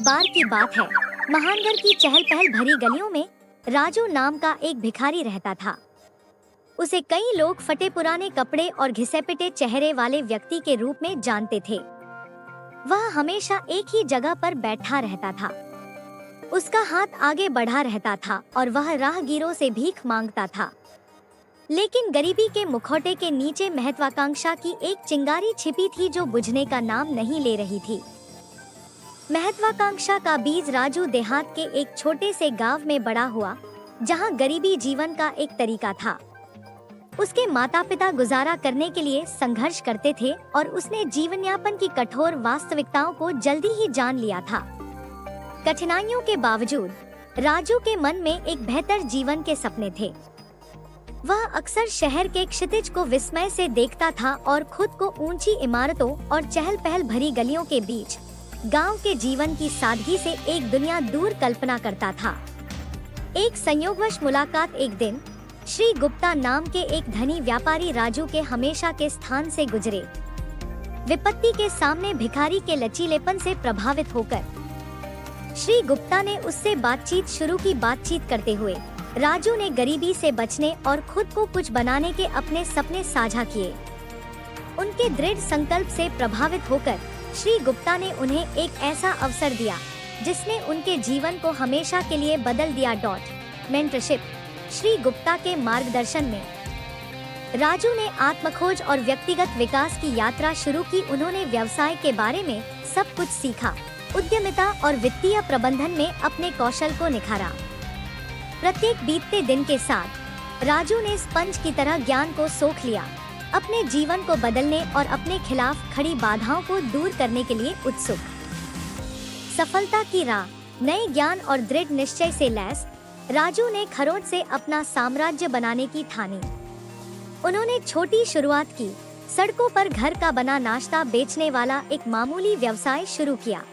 बार की बात है। महानगर की चहल पहल भरी गलियों में राजू नाम का एक भिखारी रहता था। उसे कई लोग फटे पुराने कपड़े और घिसे पिटे चेहरे वाले व्यक्ति के रूप में जानते थे। वह हमेशा एक ही जगह पर बैठा रहता था। उसका हाथ आगे बढ़ा रहता था और वह राहगीरों से भीख मांगता था। लेकिन गरीबी के मुखौटे के नीचे महत्वाकांक्षा की एक चिंगारी छिपी थी जो बुझने का नाम नहीं ले रही थी। महत्वाकांक्षा का बीज राजू देहात के एक छोटे से गांव में बड़ा हुआ, जहां गरीबी जीवन का एक तरीका था। उसके माता पिता गुजारा करने के लिए संघर्ष करते थे और उसने जीवन यापन की कठोर वास्तविकताओं को जल्दी ही जान लिया था। कठिनाइयों के बावजूद राजू के मन में एक बेहतर जीवन के सपने थे। वह अक्सर शहर के क्षितिज को विस्मय से देखता था और खुद को ऊंची इमारतों और चहल पहल भरी गलियों के बीच गांव के जीवन की सादगी से एक दुनिया दूर कल्पना करता था। एक संयोगवश मुलाकात एक दिन श्री गुप्ता नाम के एक धनी व्यापारी राजू के हमेशा के स्थान से गुजरे। विपत्ति के सामने भिखारी के लचीलेपन से प्रभावित होकर श्री गुप्ता ने उससे बातचीत शुरू की। बातचीत करते हुए राजू ने गरीबी से बचने और खुद को कुछ बनाने के अपने सपने साझा किए। उनके दृढ़ संकल्प से प्रभावित होकर श्री गुप्ता ने उन्हें एक ऐसा अवसर दिया जिसने उनके जीवन को हमेशा के लिए बदल दिया। मेंटरशिप। श्री गुप्ता के मार्गदर्शन में राजू ने आत्मखोज और व्यक्तिगत विकास की यात्रा शुरू की। उन्होंने व्यवसाय के बारे में सब कुछ सीखा, उद्यमिता और वित्तीय प्रबंधन में अपने कौशल को निखारा। प्रत्येक बीतते दिन के साथ राजू ने स्पंज की तरह ज्ञान को सोख लिया, अपने जीवन को बदलने और अपने खिलाफ खड़ी बाधाओं को दूर करने के लिए उत्सुक। सफलता की राह। नए ज्ञान और दृढ़ निश्चय से लैस राजू ने खरोंच से अपना साम्राज्य बनाने की ठानी। उन्होंने छोटी शुरुआत की, सड़कों पर घर का बना नाश्ता बेचने वाला एक मामूली व्यवसाय शुरू किया।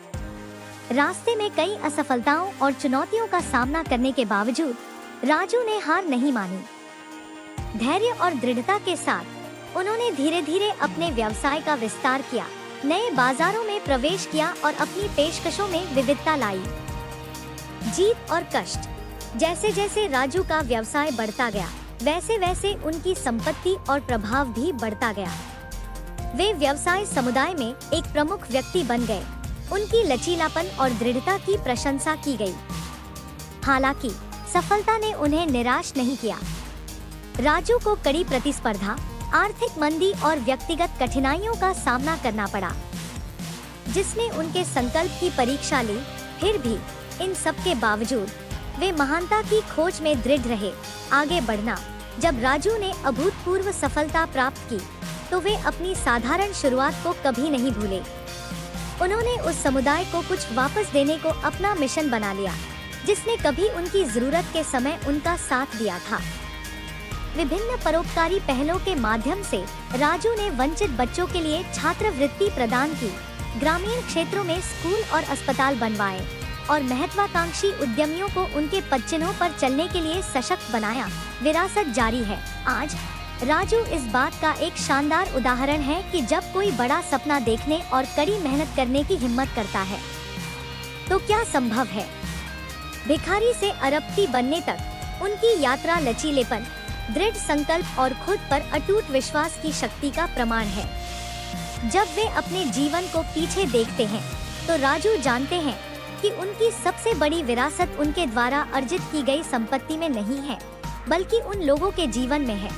रास्ते में कई असफलताओं और चुनौतियों का सामना करने के बावजूद राजू ने हार नहीं मानी। धैर्य और दृढ़ता के साथ उन्होंने धीरे धीरे अपने व्यवसाय का विस्तार किया, नए बाजारों में प्रवेश किया और अपनी पेशकशों में विविधता लाई। जीत और कष्ट। जैसे जैसे राजू का व्यवसाय बढ़ता गया, वैसे वैसे उनकी संपत्ति और प्रभाव भी बढ़ता गया। वे व्यवसाय समुदाय में एक प्रमुख व्यक्ति बन गए। उनकी लचीलापन और दृढ़ता की प्रशंसा की गई। हालांकि सफलता ने उन्हें निराश नहीं किया। राजू को कड़ी प्रतिस्पर्धा, आर्थिक मंदी और व्यक्तिगत कठिनाइयों का सामना करना पड़ा, जिसने उनके संकल्प की परीक्षा ली। फिर भी इन सब के बावजूद वे महानता की खोज में दृढ़ रहे। आगे बढ़ना। जब राजू ने अभूतपूर्व सफलता प्राप्त की, तो वे अपनी साधारण शुरुआत को कभी नहीं भूले। उन्होंने उस समुदाय को कुछ वापस देने को अपना मिशन बना लिया, जिसने कभी उनकी जरूरत के समय उनका साथ दिया था। विभिन्न परोपकारी पहलों के माध्यम से राजू ने वंचित बच्चों के लिए छात्रवृत्ति प्रदान की, ग्रामीण क्षेत्रों में स्कूल और अस्पताल बनवाए और महत्वाकांक्षी उद्यमियों को उनके पदचिन्हों पर चलने के लिए सशक्त बनाया। विरासत जारी है। आज राजू इस बात का एक शानदार उदाहरण है कि जब कोई बड़ा सपना देखने और कड़ी मेहनत करने की हिम्मत करता है, तो क्या संभव है। भिखारी से अरबपति बनने तक उनकी यात्रा लचीलेपन, दृढ़ संकल्प और खुद पर अटूट विश्वास की शक्ति का प्रमाण है। जब वे अपने जीवन को पीछे देखते हैं, तो राजू जानते हैं कि उनकी सबसे बड़ी विरासत उनके द्वारा अर्जित की गई संपत्ति में नहीं है, बल्कि उन लोगों के जीवन में है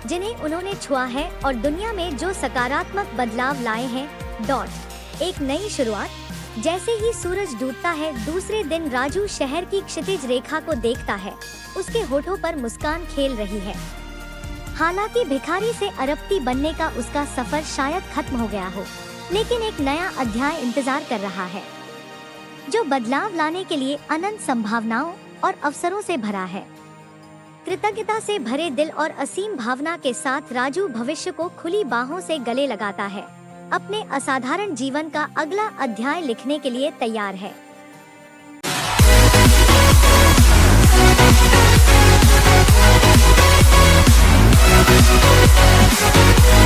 जिन्हें उन्होंने छुआ है और दुनिया में जो सकारात्मक बदलाव लाए हैं। एक नई शुरुआत। जैसे ही सूरज डूबता है, दूसरे दिन राजू शहर की क्षितिज रेखा को देखता है। उसके होठों पर मुस्कान खेल रही है। हालांकि भिखारी से अरबपति बनने का उसका सफर शायद खत्म हो गया हो, लेकिन एक नया अध्याय इंतजार कर रहा है, जो बदलाव लाने के लिए अनंत संभावनाओं और अवसरों से भरा है। कृतज्ञता से भरे दिल और असीम भावना के साथ राजू भविष्य को खुली बाहों से गले लगाता है, अपने असाधारण जीवन का अगला अध्याय लिखने के लिए तैयार है।